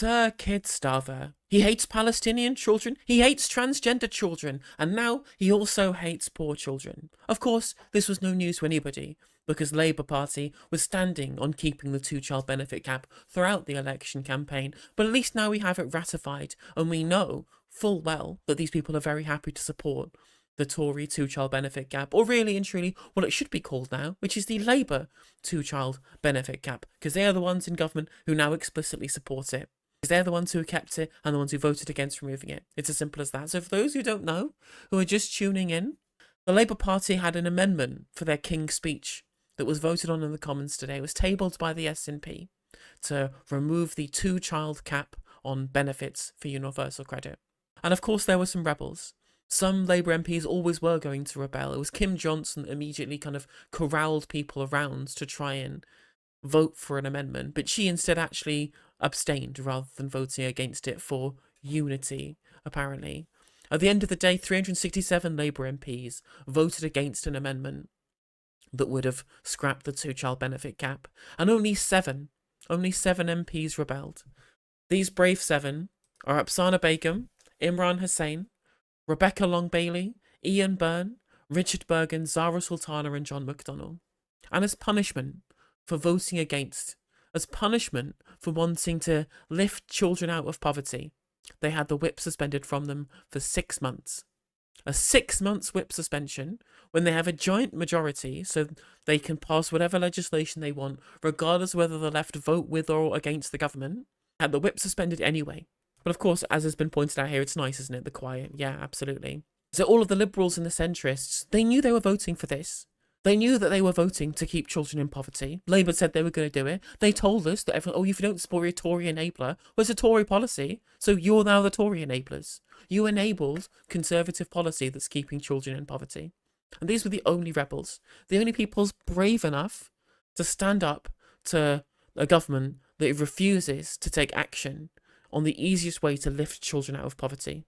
Sir Kid Starver. He hates Palestinian children, he hates transgender children, and now he also hates poor children. Of course, this was no news to anybody, because Labour Party was standing on keeping the two-child benefit cap throughout the election campaign, but at least now we have it ratified, and we know full well that these people are very happy to support the Tory two-child benefit cap, or really and truly what it should be called now, which is the Labour two-child benefit cap, because they are the ones in government who now explicitly support it. Because they're the ones who kept it and the ones who voted against removing it. It's as simple as that. So for those who don't know, who are just tuning in, the Labour Party had an amendment for their King's Speech that was voted on in the Commons today. It was tabled by the SNP to remove the two-child cap on benefits for universal credit. And of course there were some rebels. Some Labour MPs always were going to rebel. It was Kim Johnson that immediately kind of corralled people around to try and vote for an amendment, but she instead actually abstained rather than voting against it for unity, apparently. At the end of the day, 367 Labour MPs voted against an amendment that would have scrapped the two-child benefit cap, and only seven MPs rebelled. These brave seven are Apsana Begum, Imran Hussain, Rebecca Long-Bailey, Ian Byrne, Richard Bergen, Zara Sultana and John McDonnell. And as punishment for voting against, as punishment for wanting to lift children out of poverty, they had the whip suspended from them for 6 months. A 6 months whip suspension when they have a giant majority so they can pass whatever legislation they want, regardless of whether the left vote with or against the government, had the whip suspended anyway. But of course, as has been pointed out here, it's nice, isn't it? The quiet. Yeah, absolutely. So all of the liberals and the centrists, they knew they were voting for this. They knew that they were voting to keep children in poverty. Labour said they were going to do it. They told us that everyone, if you don't support a Tory enabler, well, it's a Tory policy, so you're now the Tory enablers. You enabled Conservative policy that's keeping children in poverty. And these were the only rebels. The only people brave enough to stand up to a government that refuses to take action on the easiest way to lift children out of poverty.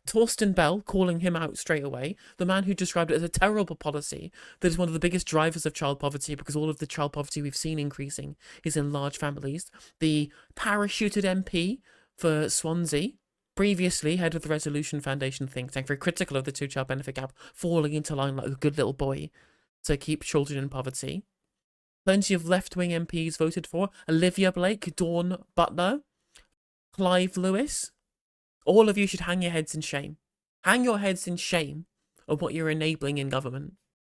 Torsten Bell, calling him out straight away, the man who described it as a terrible policy that is one of the biggest drivers of child poverty because all of the child poverty we've seen increasing is in large families. The parachuted MP for Swansea, previously head of the Resolution Foundation think tank, very critical of the two-child benefit gap, falling into line like a good little boy to keep children in poverty. Plenty of left-wing MPs voted for Olivia Blake, Dawn Butler, Clive Lewis. All of you should hang your heads in shame. Hang your heads in shame of what you're enabling in government.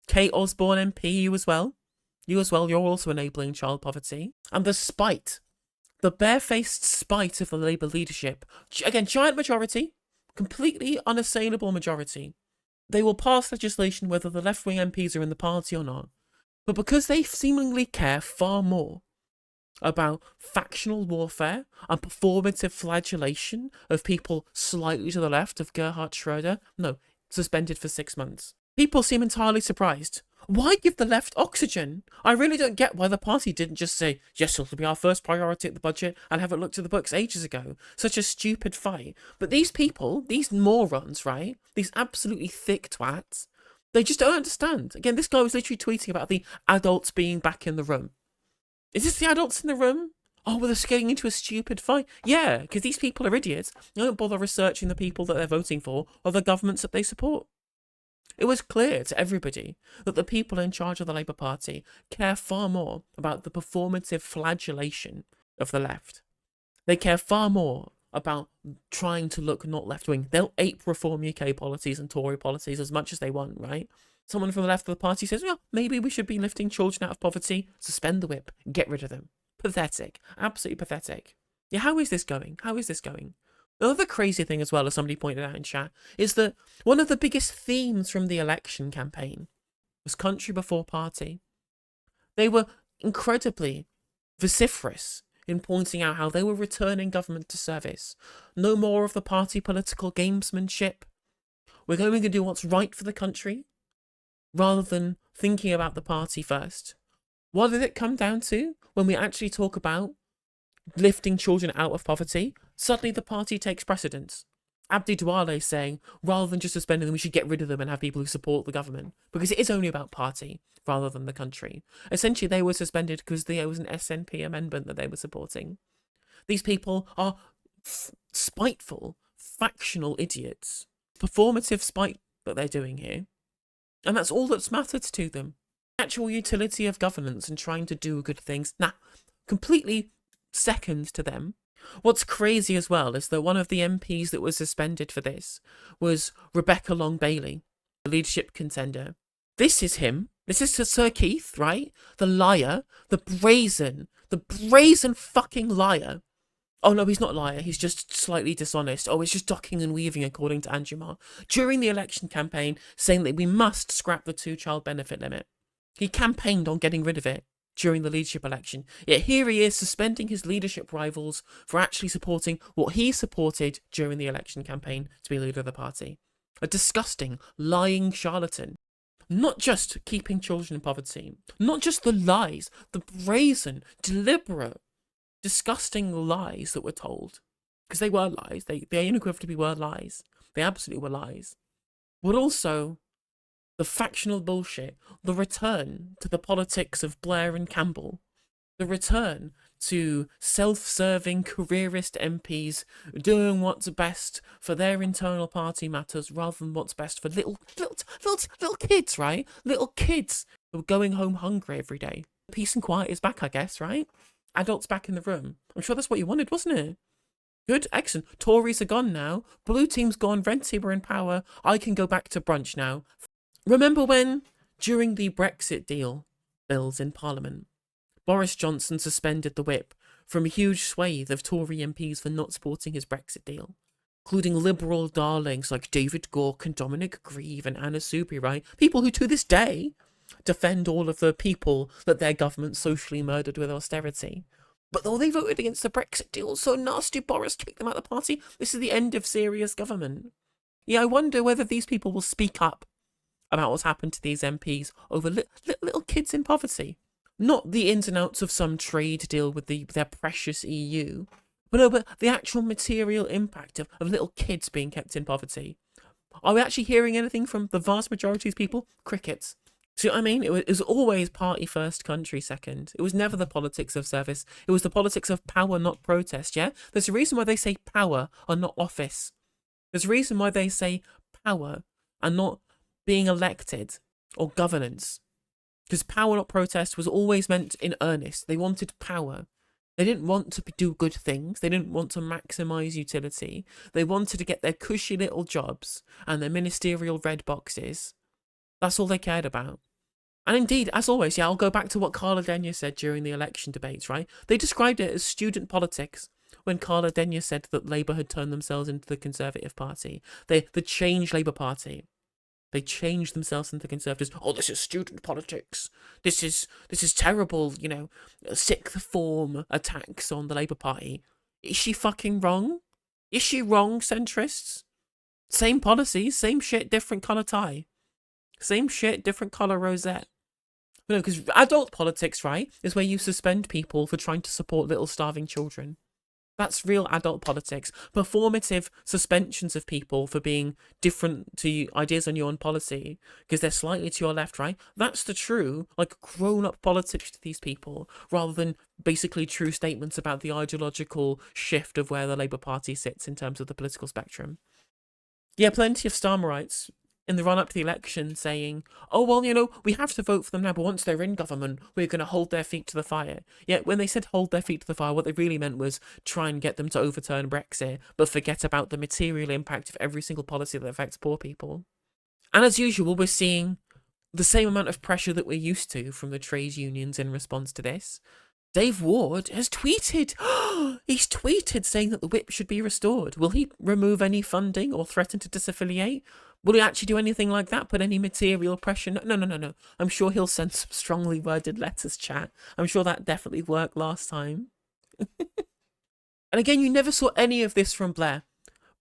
Kate Osborne MP, you as well, you're also enabling child poverty. And the spite, the barefaced spite of the Labour leadership, again, giant majority, completely unassailable majority. They will pass legislation whether the left-wing MPs are in the party or not. But because they seemingly care far more about factional warfare and performative flagellation of people slightly to the left of Gerhard Schroeder, no, suspended for 6 months. People seem entirely surprised. Why give the left oxygen? I really don't get why the party didn't just say, yes, it'll be our first priority at the budget and have it looked at the books ages ago. Such a stupid fight. But these people, these morons, right? These absolutely thick twats, they just don't understand. Again, this guy was literally tweeting about the adults being back in the room. Is this the adults in the room? Oh, well, they're getting into a stupid fight. Yeah, because these people are idiots. They don't bother researching the people that they're voting for or the governments that they support. It was clear to everybody that the people in charge of the Labour Party care far more about the performative flagellation of the left. They care far more about trying to look not left-wing. They'll ape Reform UK policies and Tory policies as much as they want, right? Someone from the left of the party says, well, maybe we should be lifting children out of poverty. Suspend the whip. Get rid of them. Pathetic. Absolutely pathetic. Yeah, how is this going? How is this going? Another crazy thing as well, as somebody pointed out in chat, is that one of the biggest themes from the election campaign was country before party. They were incredibly vociferous in pointing out how they were returning government to service. No more of the party political gamesmanship. We're going to do what's right for the country, rather than thinking about the party first. What did it come down to when we actually talk about lifting children out of poverty? Suddenly the party takes precedence. Abdi Douale saying, rather than just suspending them, we should get rid of them and have people who support the government. Because it is only about party, rather than the country. Essentially, they were suspended because there was an SNP amendment that they were supporting. These people are spiteful, factional idiots. Performative spite that they're doing here. And that's all that's mattered to them. Actual utility of governance and trying to do good things, completely second to them. What's crazy as well is that one of the MPs that was suspended for this was Rebecca Long Bailey, the leadership contender. This is him. This is Sir Keith, right? The liar, the brazen fucking liar. Oh no, he's not a liar. He's just slightly dishonest. Oh, it's just ducking and weaving, according to Andrew Marr. During the election campaign, saying that we must scrap the 2-child benefit limit. He campaigned on getting rid of it during the leadership election. Yet here he is suspending his leadership rivals for actually supporting what he supported during the election campaign to be leader of the party. A disgusting, lying charlatan. Not just keeping children in poverty, not just the lies, the brazen, deliberate, disgusting lies that were told, because they were lies, they unequivocally were lies, they absolutely were lies, but also the factional bullshit, the return to the politics of Blair and Campbell, the return to self-serving careerist MPs doing what's best for their internal party matters rather than what's best for little kids, right? Little kids who are going home hungry every day. Peace and quiet is back, I guess, right? Adults back in the room. I'm sure that's what you wanted, wasn't it? Good, excellent. Tories are gone now. Blue team's gone. Renty were in power. I can go back to brunch now. Remember when, during the Brexit deal bills in Parliament, Boris Johnson suspended the whip from a huge swathe of Tory MPs for not supporting his Brexit deal, including liberal darlings like David Gork and Dominic Grieve and Anna Soubry, right? People who to this day defend all of the people that their government socially murdered with austerity. But though they voted against the Brexit deal, so nasty Boris kicked them out of the party, this is the end of serious government. Yeah, I wonder whether these people will speak up about what's happened to these MPs over little kids in poverty. Not the ins and outs of some trade deal with their precious EU, but the actual material impact of little kids being kept in poverty. Are we actually hearing anything from the vast majority of people? Crickets. See what I mean? It was always party first, country second. It was never the politics of service. It was the politics of power, not protest, yeah? There's a reason why they say power and not office. There's a reason why they say power and not being elected or governance. Because power, not protest, was always meant in earnest. They wanted power. They didn't want to do good things. They didn't want to maximise utility. They wanted to get their cushy little jobs and their ministerial red boxes. That's all they cared about. And indeed, as always, yeah, I'll go back to what Carla Denyer said during the election debates, right? They described it as student politics when Carla Denyer said that Labour had turned themselves into the Conservative Party. The Change Labour Party. They changed themselves into the Conservatives. Oh, this is student politics. This is terrible, sixth form attacks on the Labour Party. Is she fucking wrong? Is she wrong, centrists? Same policies, same shit, different colour tie. Same shit, different colour rosette. No, because adult politics, right, is where you suspend people for trying to support little starving children. That's real adult politics. Performative suspensions of people for being different to ideas on your own policy because they're slightly to your left, right? That's the true, grown-up politics to these people, rather than basically true statements about the ideological shift of where the Labour Party sits in terms of the political spectrum. Yeah, plenty of Starmerites in the run-up to the election saying, oh, well, we have to vote for them now, but once they're in government, we're going to hold their feet to the fire. Yet when they said hold their feet to the fire, what they really meant was try and get them to overturn Brexit, but forget about the material impact of every single policy that affects poor people. And as usual, we're seeing the same amount of pressure that we're used to from the trade unions in response to this. Dave Ward has tweeted. He's tweeted saying that the whip should be restored. Will he remove any funding or threaten to disaffiliate? Will he actually do anything like that? Put any material pressure? No. I'm sure he'll send some strongly worded letters, chat. I'm sure that definitely worked last time. And again, you never saw any of this from Blair.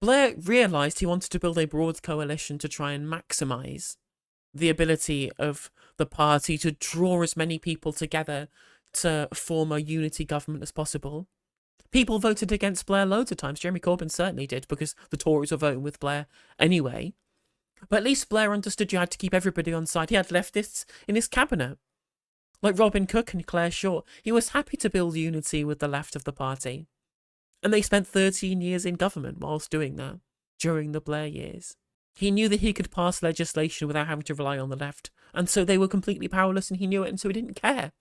Blair realised he wanted to build a broad coalition to try and maximise the ability of the party to draw as many people together to form a unity government as possible. People voted against Blair loads of times. Jeremy Corbyn certainly did, because the Tories were voting with Blair anyway. But at least Blair understood you had to keep everybody on side. He had leftists in his cabinet, like Robin Cook and Claire Shaw. He was happy to build unity with the left of the party. And they spent 13 years in government whilst doing that, during the Blair years. He knew that he could pass legislation without having to rely on the left, and so they were completely powerless, and he knew it, and so he didn't care.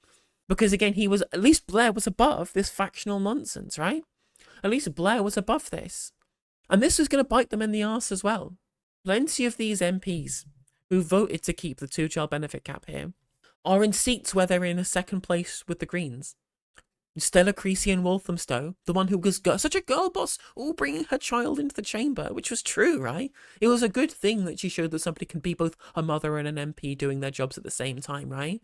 Because again, at least Blair was above this factional nonsense, right? At least Blair was above this. And this was going to bite them in the arse as well. Plenty of these MPs who voted to keep the two-child benefit cap here are in seats where they're in a second place with the Greens. Stella Creasy and Walthamstow, the one who was such a girl boss, all bringing her child into the chamber, which was true, right? It was a good thing that she showed that somebody can be both a mother and an MP doing their jobs at the same time, right?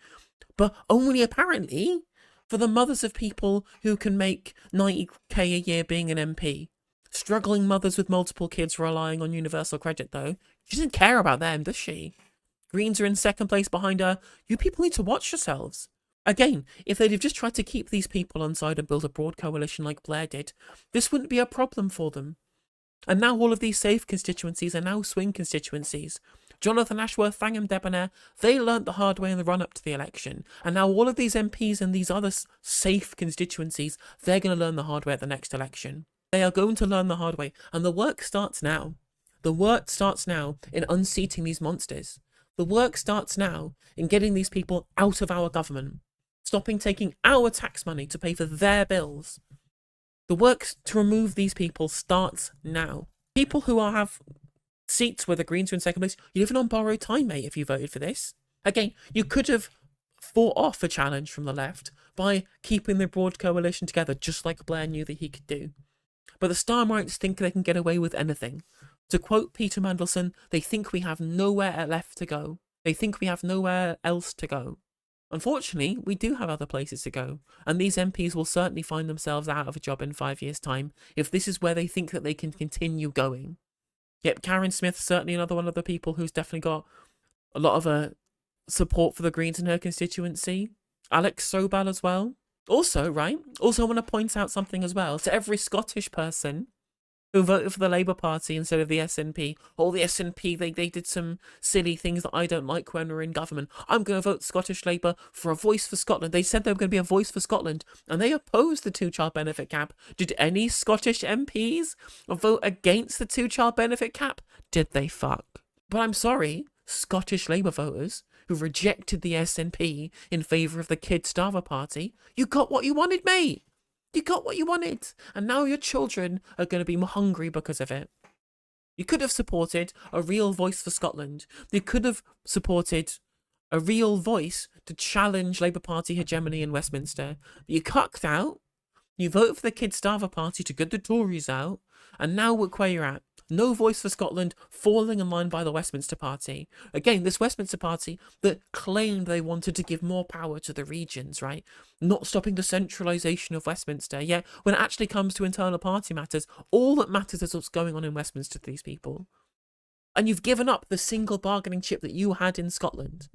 But only apparently for the mothers of people who can make 90k a year being an MP. Struggling mothers with multiple kids relying on universal credit, though. She doesn't care about them, does she? Greens are in second place behind her. You people need to watch yourselves. Again, if they'd have just tried to keep these people on side and build a broad coalition like Blair did, this wouldn't be a problem for them. And now all of these safe constituencies are now swing constituencies. Jonathan Ashworth, Thangham Debonair, they learnt the hard way in the run-up to the election. And now all of these MPs and these other safe constituencies, they're going to learn the hard way at the next election. They are going to learn the hard way. And the work starts now. The work starts now in unseating these monsters. The work starts now in getting these people out of our government. Stopping taking our tax money to pay for their bills. The work to remove these people starts now. People who have seats where the Greens are in second place, you're living on borrowed time, mate, if you voted for this. Again, you could have fought off a challenge from the left by keeping the broad coalition together, just like Blair knew that he could do. But the Starmites think they can get away with anything. To quote Peter Mandelson, they think we have nowhere left to go. They think we have nowhere else to go. Unfortunately, we do have other places to go, and these MPs will certainly find themselves out of a job in 5 years' time if this is where they think that they can continue going. Yep, Karen Smith, certainly another one of the people who's definitely got a lot of support for the Greens in her constituency. Alex Sobal as well. Also, right, I want to point out something as well to every Scottish person who voted for the Labour Party instead of the SNP. Or the SNP, they did some silly things that I don't like when we're in government. I'm going to vote Scottish Labour for a voice for Scotland. They said they were going to be a voice for Scotland, and they opposed the two-child benefit cap. Did any Scottish MPs vote against the two-child benefit cap? Did they fuck? But I'm sorry, Scottish Labour voters who rejected the SNP in favour of the Kid Starver Party, you got what you wanted, mate. You got what you wanted, and now your children are going to be hungry because of it. You could have supported a real voice for Scotland. You could have supported a real voice to challenge Labour Party hegemony in Westminster. But you cucked out, you voted for the Kid Starver Party to get the Tories out, and now look where you're at. No voice for Scotland, falling in line by the Westminster Party. Again, this Westminster Party that claimed they wanted to give more power to the regions, right? Not stopping the centralisation of Westminster. Yet, when it actually comes to internal party matters, all that matters is what's going on in Westminster to these people. And you've given up the single bargaining chip that you had in Scotland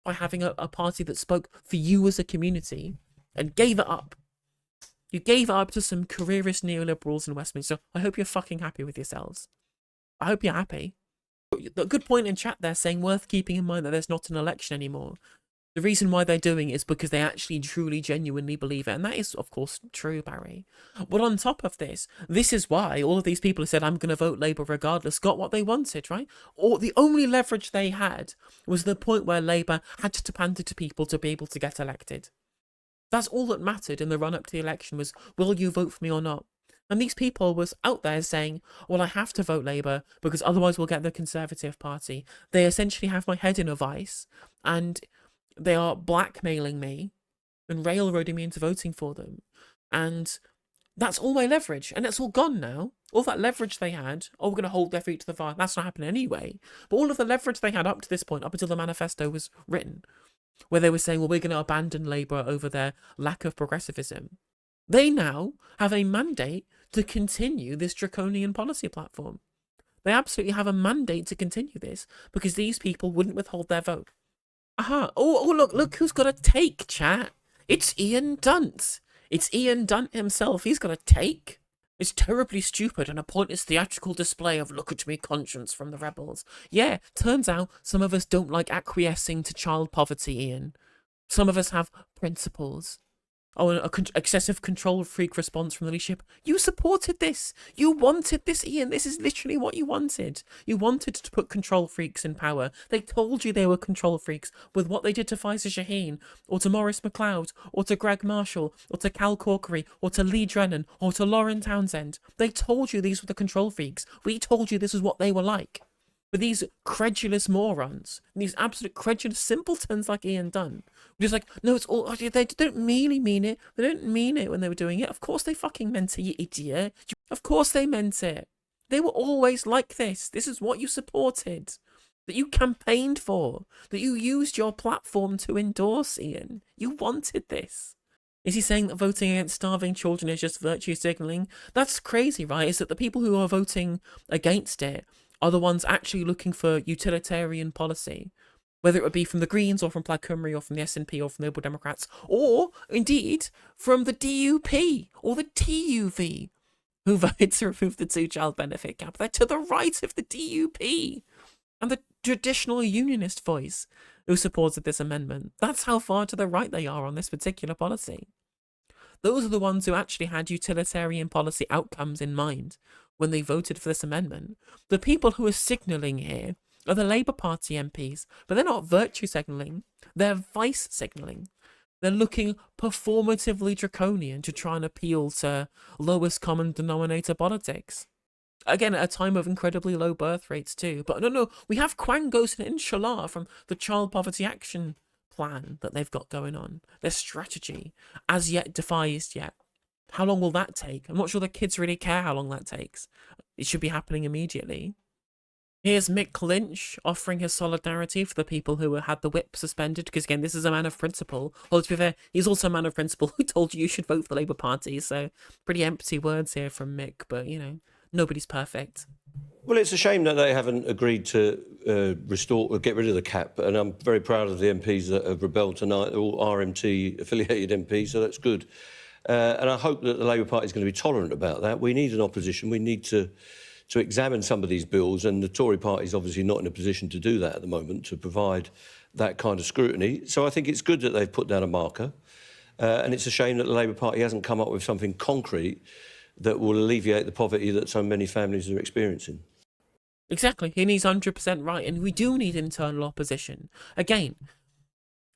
by having a party that spoke for you as a community and gave it up. You gave up to some careerist neoliberals in Westminster. I hope you're fucking happy with yourselves. I hope you're happy. A good point in chat there saying worth keeping in mind that there's not an election anymore. The reason why they're doing it is because they actually truly genuinely believe it. And that is, of course, true, Barry. But on top of this is why all of these people who said, I'm going to vote Labour regardless, got what they wanted, right? Or the only leverage they had was the point where Labour had to pander to people to be able to get elected. That's all that mattered in the run-up to the election was, will you vote for me or not? And these people was out there saying, well, I have to vote Labour because otherwise we'll get the Conservative Party. They essentially have my head in a vice and they are blackmailing me and railroading me into voting for them. And that's all my leverage. And it's all gone now. All that leverage they had, we're going to hold their feet to the fire. That's not happening anyway. But all of the leverage they had up to this point, up until the manifesto was written, where they were saying, well, we're going to abandon Labour over their lack of progressivism. They now have a mandate to continue this draconian policy platform. They absolutely have a mandate to continue this because these people wouldn't withhold their vote. Oh, look who's got a take, chat. It's Ian Dunt. It's Ian Dunt himself. He's got a take. It's terribly stupid and a pointless theatrical display of look at me conscience from the rebels. Yeah, turns out some of us don't like acquiescing to child poverty, Ian. Some of us have principles. excessive control freak response from the leadership. You supported this. You wanted this, Ian. This is literally what you wanted. You wanted to put control freaks in power. They told you they were control freaks with what they did to Faisal Shaheen, or to Maurice McLeod, or to Greg Marshall, or to Cal Corkery, or to Lee Drennan, or to Lauren Townsend. They told you these were the control freaks. We told you this is what they were like. But these credulous morons, these absolute credulous simpletons like Ian Dunn, just like, no, it's all, they don't really mean it. They don't mean it when they were doing it. Of course they fucking meant it, you idiot. Of course they meant it. They were always like this. This is what you supported, that you campaigned for, that you used your platform to endorse, Ian. You wanted this. Is he saying that voting against starving children is just virtue signalling? That's crazy, right? Is that the people who are voting against it are the ones actually looking for utilitarian policy, whether it would be from the Greens or from Plaid Cymru or from the SNP or from the Liberal Democrats, or indeed from the DUP or the TUV, who voted to remove the two-child benefit cap. They're to the right of the DUP and the traditional unionist voice who supported this amendment. That's how far to the right they are on this particular policy. Those are the ones who actually had utilitarian policy outcomes in mind when they voted for this amendment. The people who are signalling here are the Labour Party MPs, but they're not virtue signalling, they're vice signalling. They're looking performatively draconian to try and appeal to lowest common denominator politics. Again, at a time of incredibly low birth rates too. But no, we have Quangos and Inshallah from the Child Poverty Action Plan that they've got going on. Their strategy, as yet devised yet. How long will that take? I'm not sure the kids really care how long that takes. It should be happening immediately. Here's Mick Lynch offering his solidarity for the people who had the whip suspended, because again, this is a man of principle. Well, to be fair, he's also a man of principle who told you should vote for the Labour Party, so pretty empty words here from Mick, but you know, nobody's perfect. Well, it's a shame that they haven't agreed to restore or get rid of the cap, and I'm very proud of the MPs that have rebelled tonight, all RMT-affiliated MPs, so that's good. And I hope that the Labour Party is going to be tolerant about that. We need an opposition. We need to examine some of these bills, and the Tory party is obviously not in a position to do that at the moment, to provide that kind of scrutiny. So I think it's good that they've put down a marker, and it's a shame that the Labour Party hasn't come up with something concrete that will alleviate the poverty that so many families are experiencing. Exactly, and he's 100% right, and we do need internal opposition. Again,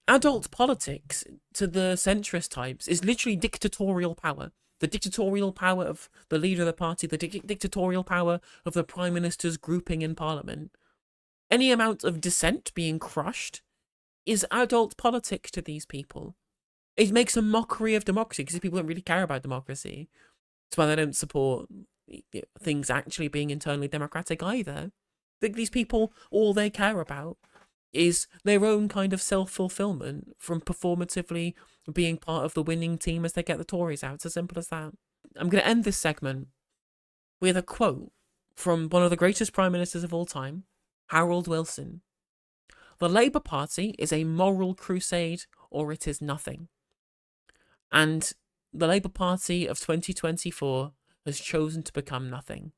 adult politics to the centrist types is literally dictatorial power. The dictatorial power of the leader of the party, the dictatorial power of the Prime Minister's grouping in Parliament. Any amount of dissent being crushed is adult politics to these people. It makes a mockery of democracy, because people don't really care about democracy. That's why they don't support things actually being internally democratic either. These people, all they care about is their own kind of self-fulfillment from performatively being part of the winning team as they get the Tories out. It's as simple as that. I'm going to end this segment with a quote from one of the greatest prime ministers of all time, Harold Wilson. The Labour Party is a moral crusade, or it is nothing. And the Labour Party of 2024 has chosen to become nothing.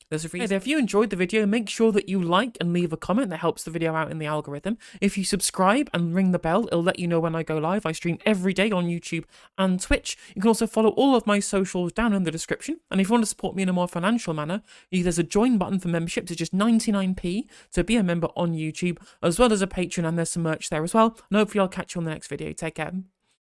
There's a reason. If you enjoyed the video, make sure that you like and leave a comment. That helps the video out in the algorithm. If you subscribe and ring the bell, it'll let you know when I go live. I stream every day on YouTube and Twitch. You can also follow all of my socials down in the description. And if you want to support me in a more financial manner, there's a join button for membership to just 99p to be a member on YouTube, as well as a Patreon, and there's some merch there as well. And hopefully I'll catch you on the next video. Take care.